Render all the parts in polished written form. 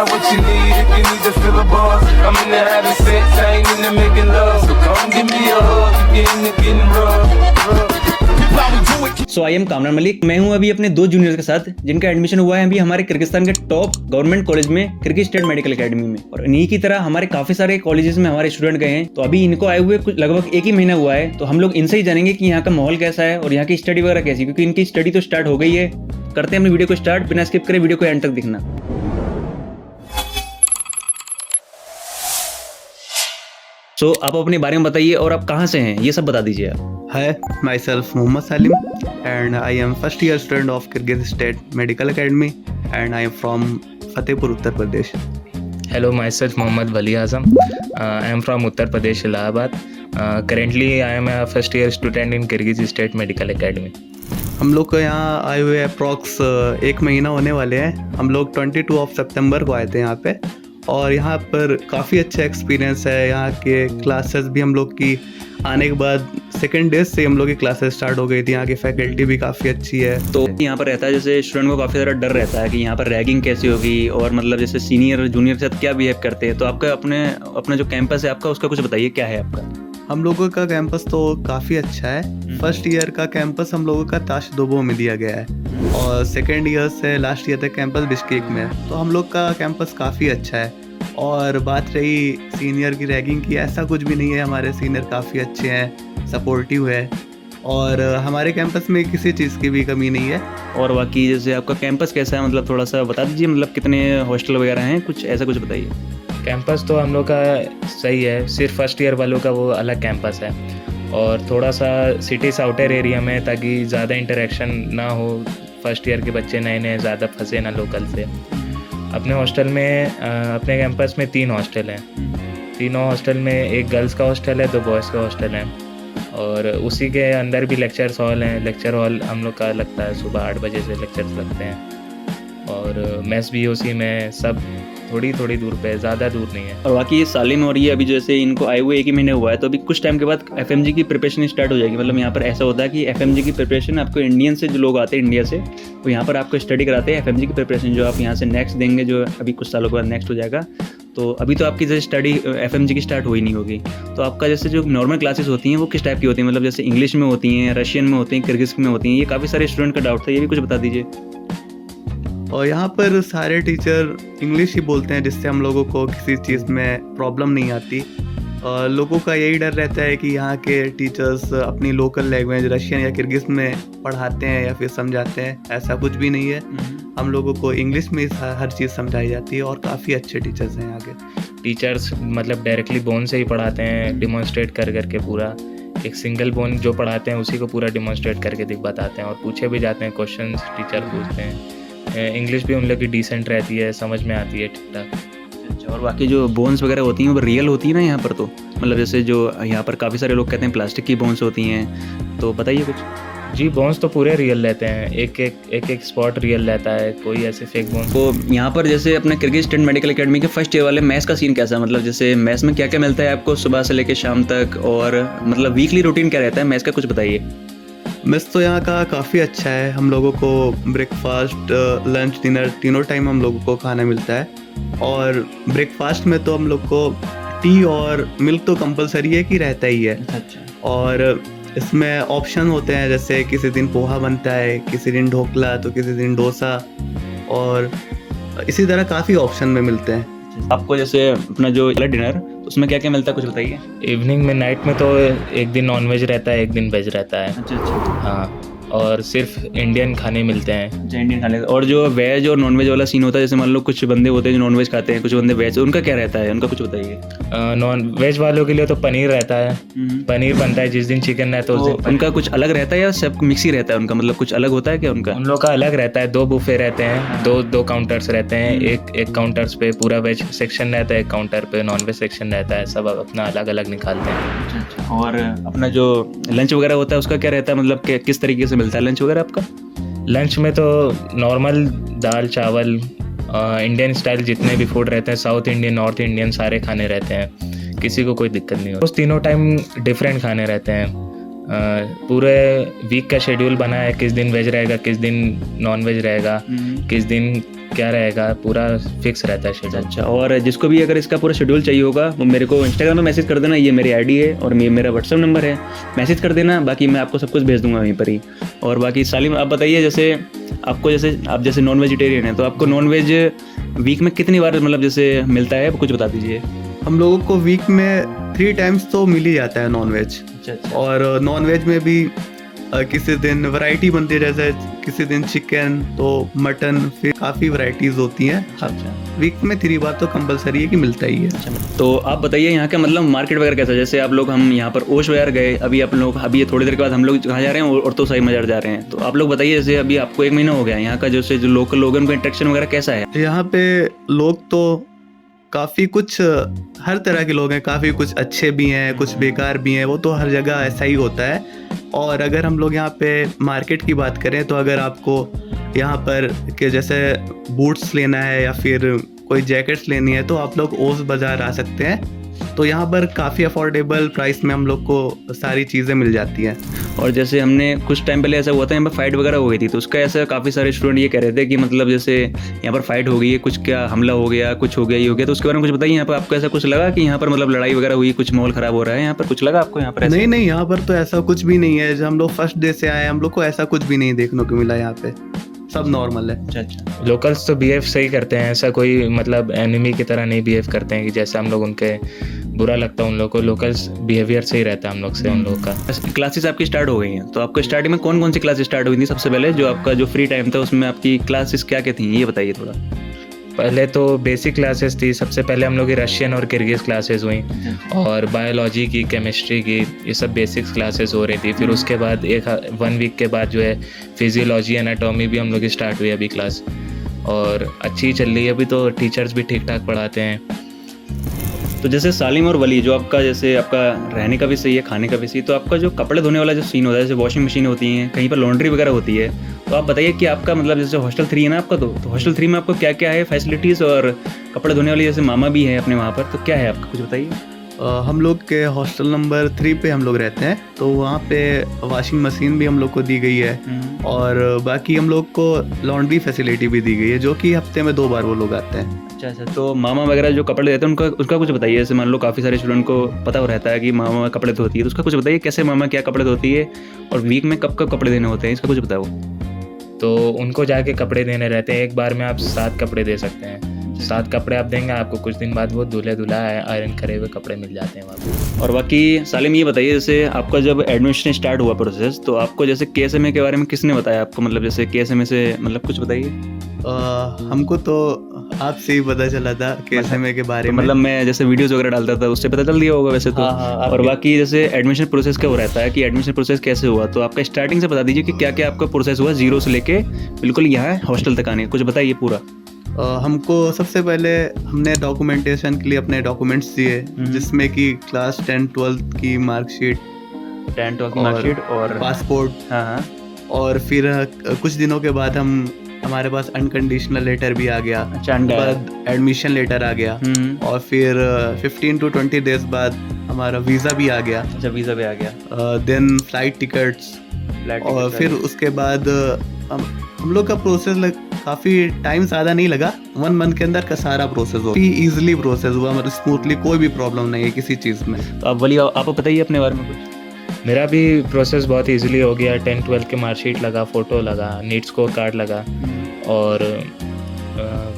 got what you need if you need to fill the bars. I'm in the having sex, I ain't in the making love. So come give me a hug, you get in the getting rough. So I am Kamran Malik. मैं हूं अभी अपने 2 juniors के साथ जिनका admission हुआ है अभी हमारे किर्गिस्तान के टॉप गवर्नमेंट कॉलेज में, किर्गिज स्टेट मेडिकल एकेडमी में। और इन्हीं की तरह हमारे काफी सारे कॉलेजेस में हमारे स्टूडेंट गए हैं। तो अभी इनको आए हुए कुछ लगभग 1 ही महीना हुआ है। तो हम लोग इनसे ही जानेंगे कि यहाँ का माहौल कैसा है और यहाँ की स्टडी वगैरह कैसी, क्योंकि इनकी स्टडी तो स्टार्ट हो गई है। करते हैं अपनी वीडियो को स्टार्ट, बिना स्किप करे वीडियो को एंड तक दिखना। सो आप अपने बारे में बताइए और आप कहाँ से हैं ये सब बता दीजिए आप। Hi, myself Mohammad Salim and I am first year student of Kyrgyz State Medical Academy and I am from Fatehpur, Uttar Pradesh. Hello, myself Mohammad Wali Azam. I am from Uttar Pradesh, Allahabad. Currently, I am a first year student in Kyrgyz State Medical Academy. हम लोग को यहाँ आए हुए approx 1 महीना होने वाले हैं। हम लोग 22 ऑफ सितंबर को आए थे यहाँ पे और यहाँ पर काफ़ी अच्छा एक्सपीरियंस है। यहाँ के क्लासेस भी हम लोग की आने के बाद सेकेंड डे से हम लोग की क्लासेस स्टार्ट हो गई थी। यहाँ की फैकल्टी भी काफ़ी अच्छी है। तो यहाँ पर रहता है जैसे स्टूडेंट को काफ़ी ज़्यादा डर रहता है कि यहाँ पर रैगिंग कैसी होगी और मतलब जैसे सीनियर जूनियर के साथ क्या बिहेव करते हैं। तो आपका अपना जो कैंपस है आपका, उसका कुछ बताइए क्या है आपका। हम लोगों का कैंपस तो काफ़ी अच्छा है। फर्स्ट ईयर का कैंपस हम लोगों का ताशदोबो में दिया गया है और सेकेंड ईयर से लास्ट ईयर तक कैंपस बिश्केक में है। तो हम लोग का कैंपस काफ़ी अच्छा है। और बात रही सीनियर की रैगिंग की, ऐसा कुछ भी नहीं है। हमारे सीनियर काफ़ी अच्छे हैं, सपोर्टिव है और हमारे कैंपस में किसी चीज़ की भी कमी नहीं है। और बाकी जैसे आपका कैंपस कैसा है, मतलब थोड़ा सा बता दीजिए, मतलब कितने हॉस्टल वगैरह हैं, कुछ ऐसा कुछ बताइए। कैंपस तो हम लोग का सही है, सिर्फ फर्स्ट ईयर वालों का वो अलग कैंपस है और थोड़ा सा सिटी से आउटर एरिया में, ताकि ज़्यादा इंटरेक्शन ना हो। फर्स्ट ईयर के बच्चे नए नए ज़्यादा फंसे ना लोकल से। अपने हॉस्टल में अपने कैंपस में 3 हॉस्टल हैं। तीनों हॉस्टल में एक गर्ल्स का हॉस्टल है, 2 बॉयज़ का हॉस्टल है और उसी के अंदर भी लेक्चर्स हॉल हैं। लेक्चर हॉल हम लोग का लगता है सुबह 8 बजे से लेक्चर्स लगते हैं और मेस भी उसी में, सब थोड़ी दूर पे, ज़्यादा दूर नहीं है। और बाकी ये सालिम और ये अभी जैसे इनको आए हुए 1 ही महीने हुआ है, तो अभी कुछ टाइम के बाद FMG की प्रिपरेशन स्टार्ट हो जाएगी। मतलब यहाँ पर ऐसा होता है कि FMG की प्रिपरेशन आपको इंडियन से जो लोग आते हैं इंडिया से, वो यहाँ पर आपको स्टडी कराते हैं। FMG की प्रिपरेशन जो आप यहाँ से नेक्स्ट देंगे, जो अभी कुछ सालों के बाद नेक्स्ट हो जाएगा। तो अभी तो आपकी जैसे स्टडी FMG की स्टार्ट हुई नहीं होगी। तो आपका जैसे जो नॉर्मल क्लासेस होती हैं वो किस टाइप की होती हैं, मतलब जैसे इंग्लिश में होती हैं, रशियन में होती हैं, किर्गिज़ में होती हैं। ये काफ़ी सारे स्टूडेंट का डाउट था, ये भी कुछ बता दीजिए। और यहाँ पर सारे टीचर इंग्लिश ही बोलते हैं, जिससे हम लोगों को किसी चीज़ में प्रॉब्लम नहीं आती। लोगों का यही डर रहता है कि यहाँ के टीचर्स अपनी लोकल लैंग्वेज रशियन या किर्गिज़ में पढ़ाते हैं या फिर समझाते हैं। ऐसा कुछ भी नहीं है। हम लोगों को इंग्लिश में हर चीज़ समझाई जाती है और काफ़ी अच्छे टीचर्स हैं यहाँ के। टीचर्स मतलब डायरेक्टली बोन से ही पढ़ाते हैं, डिमॉन्स्ट्रेट करके पूरा एक सिंगल बोन जो पढ़ाते हैं उसी को पूरा डिमॉन्स्ट्रेट करके बताते हैं और पूछे भी जाते हैं क्वेश्चन, टीचर पूछते हैं। इंग्लिश भी उन लोग की डिसेंट रहती है, समझ में आती है ठीक ठाक। और बाकी जो बोन्स वगैरह होती हैं वो रियल होती है ना यहाँ पर? तो मतलब जैसे जो यहाँ पर काफ़ी सारे लोग कहते हैं प्लास्टिक की बोन्स होती हैं, तो बताइए कुछ। जी, बोन्स तो पूरे रियल रहते हैं, एक स्पॉट रियल रहता है, कोई ऐसे फेक बोन्स। तो यहाँ पर जैसे अपने किर्गिज स्टेट मेडिकल एकेडमी के फर्स्ट ईयर वाले मैथ्स का सीन कैसा है, मतलब जैसे मैथ्स में क्या क्या मिलता है आपको सुबह से लेकर शाम तक, और मतलब वीकली रूटीन क्या रहता है मैथ्स का, कुछ बताइए। मेस तो यहाँ का काफ़ी अच्छा है। हम लोगों को ब्रेकफास्ट, लंच, डिनर तीनों टाइम हम लोगों को खाना मिलता है। और ब्रेकफास्ट में तो हम लोग को टी और मिल्क तो कंपलसरी है कि रहता ही है। और इसमें ऑप्शन होते हैं, जैसे किसी दिन पोहा बनता है, किसी दिन ढोकला, तो किसी दिन डोसा, और इसी तरह काफ़ी ऑप्शन में मिलते हैं। आपको जैसे अपना जो डिनर उसमें क्या क्या मिलता है, कुछ बताइए। इवनिंग में, नाइट में तो एक दिन नॉनवेज रहता है, एक दिन वेज रहता है। अच्छा। हाँ, और सिर्फ इंडियन खाने मिलते हैं। इंडियन खाने। और जो वेज और नॉन वेज वाला सीन होता है, जैसे मान लो कुछ बंदे होते हैं जो नॉन वेज खाते हैं, कुछ बंदे वेज, उनका क्या रहता है, उनका कुछ बताइए। नॉन वेज वालों के लिए तो पनीर रहता है, पनीर बनता है। जिस दिन चिकन रहता है उस दिन उनका कुछ अलग रहता है या सब मिक्स ही रहता है उनका, मतलब कुछ अलग होता है क्या उनका? उन लोग का अलग रहता है। 2 बुफे रहते हैं, दो काउंटर्स रहते हैं। एक काउंटर्स पे पूरा वेज सेक्शन रहता है, एक काउंटर पे नॉन वेज सेक्शन रहता है। सब अपना अलग अलग निकालते हैं। और अपना जो लंच वगैरह होता है उसका क्या रहता है, मतलब किस तरीके से मिलता है लंच वगैरह आपका? लंच में तो नॉर्मल दाल चावल, इंडियन स्टाइल जितने भी फूड रहते हैं, साउथ इंडियन, नॉर्थ इंडियन, सारे खाने रहते हैं। किसी को कोई दिक्कत नहीं होती। उस तीनों टाइम डिफरेंट खाने रहते हैं। पूरे वीक का शेड्यूल बना है, किस दिन वेज रहेगा, किस दिन नॉन वेज रहेगा, किस दिन क्या रहेगा, पूरा फिक्स रहता है शेड्यूल। अच्छा, और जिसको भी अगर इसका पूरा शेड्यूल चाहिए होगा वो मेरे को इंस्टाग्राम में मैसेज कर देना, ये मेरी आईडी है और मेरा व्हाट्सअप नंबर है, मैसेज कर देना, बाकी मैं आपको सब कुछ भेज दूंगा वहीं पर ही। और बाकी सालिम आप बताइए, जैसे आपको आप जैसे नॉन वेजिटेरियन है तो आपको नॉन वेज वीक में कितनी बार मतलब जैसे मिलता है, कुछ बता दीजिए। हम लोगों को वीक में 3 टाइम्स तो मिल ही जाता है नॉन वेज। अच्छा। और नॉन वेज में भी किसी दिन वैरायटी बनती है, जैसे किसी दिन चिकन तो मटन, फिर काफ़ी वैरायटीज़ होती हैं। अच्छा। वीक में 3 बार तो कंपलसरी है कि मिलता ही है। तो आप बताइए यहाँ का मतलब मार्केट वगैरह कैसा है? जैसे आप लोग, हम यहाँ पर ओश वगैरह गए, अभी ये थोड़ी देर के बाद हम लोग कहाँ जा रहे हैं, और तो सही मजार जा रहे हैं। तो आप लोग बताइए, जैसे अभी आपको 1 महीना हो गया, यहाँ का जो लोकल लोगों का इंटरेक्शन वगैरह कैसा है? यहाँ पे लोग तो काफ़ी कुछ हर तरह के लोग हैं, काफ़ी कुछ अच्छे भी हैं, कुछ बेकार भी हैं, वो तो हर जगह ऐसा ही होता है। और अगर हम लोग यहाँ पे मार्केट की बात करें तो अगर आपको यहाँ पर के जैसे बूट्स लेना है या फिर कोई जैकेट्स लेनी है तो आप लोग ओस बाज़ार आ सकते हैं। तो यहाँ पर काफ़ी अफोर्डेबल प्राइस में हम लोग को सारी चीज़ें मिल जाती हैं। और जैसे हमने कुछ टाइम पहले ऐसा हुआ था, यहाँ पर फाइट वगैरह हो गई थी, तो उसका ऐसा काफ़ी सारे स्टूडेंट ये कह रहे थे कि मतलब जैसे यहाँ पर फाइट हो गई है, कुछ क्या हमला हो गया, कुछ हो गया, ये हो गया, तो उसके बारे में कुछ बताइए। यहाँ पर आपको ऐसा कुछ लगा कि यहाँ पर मतलब लड़ाई वगैरह हुई, कुछ माहौल ख़राब हो रहा है यहाँ पर, कुछ लगा आपको यहाँ पर? नहीं, यहाँ पर तो ऐसा कुछ भी नहीं है। जब हम लोग फर्स्ट डे से आए, हम लोग को ऐसा कुछ भी नहीं देखने को मिला। यहाँ पे सब नॉर्मल है। अच्छा। लोकल्स तो बिहेव सही करते हैं, ऐसा कोई मतलब एनिमी की तरह नहीं बिहेव करते हैं कि जैसे हम लोग उनके बुरा लगता है उन लोगों को। लोकल्स बिहेवियर सही रहता है हम लोग से, उन लोगों का। क्लासेस आपकी स्टार्ट हो गई हैं, तो आपको स्टार्टिंग में कौन कौन सी क्लासेस स्टार्ट हुई थी? सबसे पहले जो आपका जो फ्री टाइम था उसमें आपकी क्लासेस क्या क्या थी, ये बताइए थोड़ा। पहले तो बेसिक क्लासेस थी। सबसे पहले हम लोग की रशियन और किर्गिज क्लासेस हुई, और बायोलॉजी की, केमिस्ट्री की, ये सब बेसिक्स क्लासेस हो रही थी। फिर उसके बाद 1 वीक के बाद जो है फिजियोलॉजी, एनाटॉमी भी हम लोग की स्टार्ट हुई अभी क्लास, और अच्छी चल रही है अभी तो। टीचर्स भी ठीक ठाक पढ़ाते हैं। तो जैसे सालिम और वली, जो आपका जैसे आपका रहने का भी सही है, खाने का भी सही, तो आपका जो कपड़े धोने वाला जो सीन होता है, जैसे वॉशिंग मशीन होती है, कहीं पर लॉन्ड्री वगैरह होती है, तो आप बताइए कि आपका मतलब जैसे हॉस्टल 3 है ना आपका, तो हॉस्टल 3 में आपको क्या क्या है फैसिलिटीज़, और कपड़े धोने वाली जैसे मामा भी है अपने वहाँ पर, तो क्या है आपका, कुछ बताइए। हम लोग के हॉस्टल नंबर 3 पे हम लोग रहते हैं, तो वहाँ पे वॉशिंग मशीन भी हम लोग को दी गई है, और बाकी हम लोग को लॉन्ड्री फैसिलिटी भी दी गई है, जो कि हफ्ते में 2 बार वो लोग आते हैं। अच्छा। तो मामा वगैरह जो कपड़े देते हैं उसका कुछ बताइए। जैसे मान लो काफ़ी सारे स्टूडेंट को पता हो रहता है कि मामा कपड़े धोती है, तो उसका कुछ बताइए, कैसे मामा क्या कपड़े धोती है, और वीक में कब कपड़े देने होते हैं, इसका कुछ बताओ। तो उनको जाके कपड़े देने रहते हैं। एक बार में आप 7 कपड़े दे सकते हैं। 7 कपड़े आप देंगे, आपको कुछ दिन बाद वो धुला आयरन करे हुए कपड़े मिल जाते हैं वहाँ पे। और बाकी सालिम ये बताइए, जैसे आपका जब एडमिशन स्टार्ट हुआ प्रोसेस, तो आपको जैसे KSMA के बारे में किसने बताया आपको, मतलब जैसे KSMA से मतलब कुछ बताइए। हमको तो आपसे ही पता चला था KSMA के बारे में। मतलब मैं जैसे वीडियोस वगैरह डालता था, उससे पता चल दिया होगा वैसे तो। हाँ, और बाकी जैसे एडमिशन प्रोसेस क्या हो रहता है, कि एडमिशन प्रोसेस कैसे हुआ, तो आपका स्टार्टिंग से बता दीजिए कि क्या क्या आपका प्रोसेस हुआ, 0 से लेके बिल्कुल यहाँ हॉस्टल तक आने, कुछ बताइए पूरा। हमको सबसे पहले हमने डॉक्यूमेंटेशन के लिए अपने डॉक्यूमेंट्स दिए, जिसमें कि क्लास 10 12 की मार्कशीट, 10 12 की मार्कशीट और पासपोर्ट। हाँ। और फिर कुछ दिनों के बाद हमारे पास अनकंडीशनल लेटर भी आ गया। अच्छा, उसके बाद एडमिशन लेटर आ गया, और फिर 15 to 20 डेज बाद हमारा वीज़ा भी आ गया। अच्छा, वीज़ा भी आ गया। देन फ्लाइट टिकट्स, और फिर उसके बाद हम लोग का प्रोसेस काफ़ी टाइम ज़्यादा नहीं लगा, 1 मंथ के अंदर का सारा प्रोसेस हुआ। ईजिली प्रोसेस हुआ, मतलब स्मूथली, कोई भी प्रॉब्लम नहीं है किसी चीज़ में। तो आप वली, आप बताइए अपने बारे में कुछ। मेरा भी प्रोसेस बहुत इजीली हो गया। 10 12 के मार्कशीट लगा, फ़ोटो लगा, नीट स्कोर कार्ड लगा, और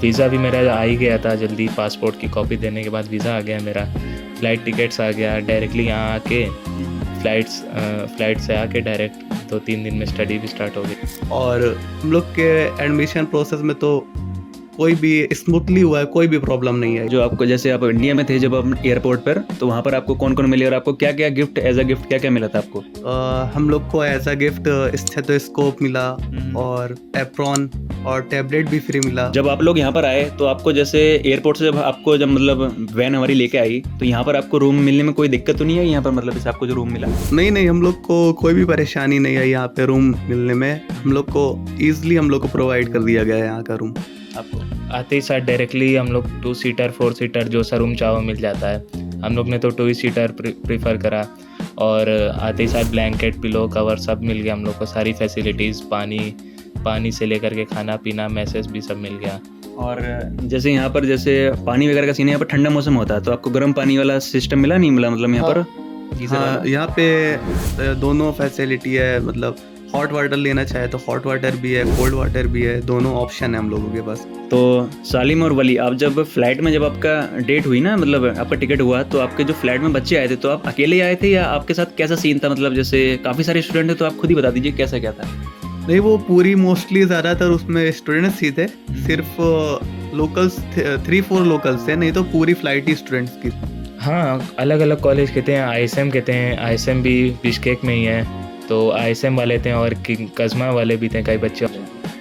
वीज़ा भी मेरा आ ही गया था जल्दी। पासपोर्ट की कॉपी देने के बाद वीज़ा आ गया मेरा, फ़्लाइट टिकट्स आ गया। डायरेक्टली यहाँ आके फ्लाइट से आके डायरेक्ट 2-3 दिन में स्टडी भी स्टार्ट हो गई। और हम लोग के एडमिशन प्रोसेस में तो कोई भी स्मूथली हुआ है, कोई भी प्रॉब्लम नहीं है। जो आपको, जैसे आप इंडिया में थे जब आप एयरपोर्ट पर, तो वहाँ पर आपको कौन कौन मिले, और आपको क्या क्या गिफ्ट, एज अ गिफ्ट क्या क्या मिला था आपको? हम लोग को एज अ गिफ्ट स्टेथोस्कोप मिला, और एप्रॉन और टैबलेट भी फ्री मिला। जब आप लोग यहाँ पर आए तो आपको जैसे एयरपोर्ट से जब मतलब वैन हमारी लेके आई, तो यहाँ पर आपको रूम मिलने में कोई दिक्कत तो नहीं है यहाँ पर, मतलब जैसे आपको जो रूम मिला? नहीं, हम लोग को कोई भी परेशानी नहीं है यहाँ पे रूम मिलने में। हम लोग को ईजिली हम लोग को प्रोवाइड कर दिया गया है यहाँ का रूम। आपको आते ही साथ डायरेक्टली हम लोग 2 सीटर 4 सीटर जो सा रूम चाहो मिल जाता है। हम लोग ने तो 2 ही सीटर प्रीफर करा, और आते ही साथ ब्लैंकेट, पिलो, कवर सब मिल गया हम लोग को, सारी फैसिलिटीज़, पानी से लेकर के खाना पीना, मैसेज भी सब मिल गया। और जैसे यहाँ पर जैसे पानी वगैरह का सीन है, यहाँ पर ठंडा मौसम होता है तो आपको गर्म पानी वाला सिस्टम मिला नहीं मिला, मतलब यहाँ पर गीजर हाँ, वाला? यहाँ पे दोनों फैसिलिटी है, मतलब हॉट वाटर लेना चाहे तो हॉट वाटर भी है, कोल्ड वाटर भी है, दोनों ऑप्शन है हम लोगों के पास। तो सालिम और वली, आप जब फ्लाइट में जब आपका डेट हुई ना, मतलब आपका टिकट हुआ, तो आपके जो फ्लाइट में बच्चे आए थे तो आप अकेले आए थे या आपके साथ कैसा सीन था? मतलब जैसे काफ़ी सारे स्टूडेंट थे तो आप खुद ही बता दीजिए कैसा क्या था। नहीं, वो पूरी मोस्टली ज़्यादातर उसमें स्टूडेंट्स ही थे, सिर्फ लोकल्स 3-4 लोकल्स थे, नहीं तो पूरी फ्लाइट ही स्टूडेंट्स की। हाँ, अलग अलग कॉलेज के थे, ISM के थे, ISM भी बिश्केक में ही है, तो ISM वाले थे और कज़मा वाले भी थे कई बच्चे।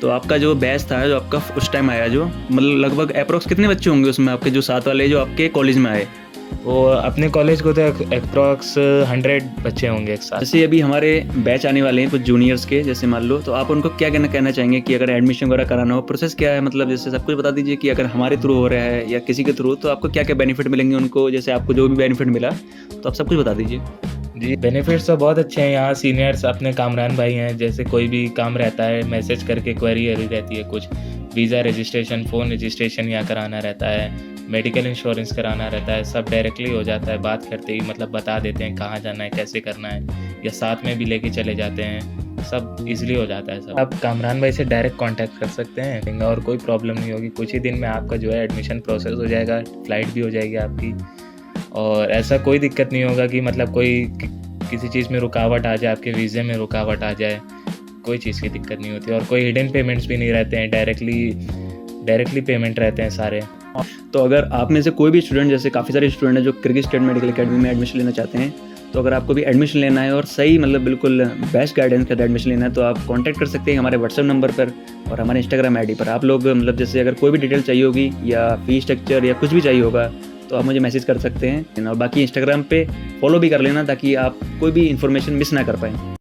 तो आपका जो बैच था, जो आपका उस टाइम आया, जो मतलब लगभग अप्रोक्स कितने बच्चे होंगे उसमें आपके जो साथ वाले जो आपके कॉलेज में आए? वो अपने कॉलेज को तो अप्रॉक्स 100 बच्चे होंगे एक साथ। जैसे अभी हमारे बैच आने वाले हैं कुछ जूनियर्स के, जैसे मान लो, तो आप उनको क्या कहना चाहेंगे कि अगर एडमिशन वगैरह कराना हो, प्रोसेस क्या है? मतलब जैसे सब कुछ बता दीजिए कि अगर हमारे थ्रू हो रहा है या किसी के थ्रू, तो आपको क्या क्या बेनिफिट मिलेंगे उनको, जैसे आपको जो भी बेनिफिट मिला तो आप सब कुछ बता दीजिए। जी, बेनिफिट्स तो बहुत अच्छे हैं। यहाँ सीनियर्स अपने कामरान भाई हैं, जैसे कोई भी काम रहता है मैसेज करके क्वेरी रहती है, कुछ वीज़ा रजिस्ट्रेशन, फ़ोन रजिस्ट्रेशन यहाँ कराना रहता है, मेडिकल इंश्योरेंस कराना रहता है, सब डायरेक्टली हो जाता है। बात करते ही मतलब बता देते हैं कहाँ जाना है, कैसे करना है, या साथ में भी लेके चले जाते हैं, सब इजीली हो जाता है सब। आप कामरान भाई से डायरेक्ट कांटेक्ट कर सकते हैं और कोई प्रॉब्लम नहीं होगी। कुछ ही दिन में आपका जो है एडमिशन प्रोसेस हो जाएगा, फ़्लाइट भी हो जाएगी आपकी, और ऐसा कोई दिक्कत नहीं होगा कि मतलब कोई किसी चीज़ में रुकावट आ जाए, आपके वीज़े में रुकावट आ जाए, कोई चीज़ की दिक्कत नहीं होती। और कोई हिडन पेमेंट्स भी नहीं रहते हैं, डायरेक्टली पेमेंट रहते हैं सारे। तो अगर आप में से कोई भी स्टूडेंट, जैसे काफ़ी सारे स्टूडेंट हैं जो किर्गिज़ स्टेट मेडिकल एकेडमी में एडमिशन लेना चाहते हैं, तो अगर आपको भी एडमिशन लेना है और सही मतलब बिल्कुल बेस्ट गाइडेंस के साथ एडमिशन लेना है, तो आप कांटेक्ट कर सकते हैं हमारे व्हाट्सएप नंबर पर और हमारे इंस्टाग्राम आईडी पर। आप लोग मतलब जैसे अगर कोई भी डिटेल चाहिए होगी या फी स्ट्रक्चर या कुछ भी चाहिए होगा तो आप मुझे मैसेज कर सकते हैं, और बाकी इंस्टाग्राम पे फॉलो भी कर लेना ताकि आप कोई भी इन्फॉर्मेशन मिस ना कर पाएँ।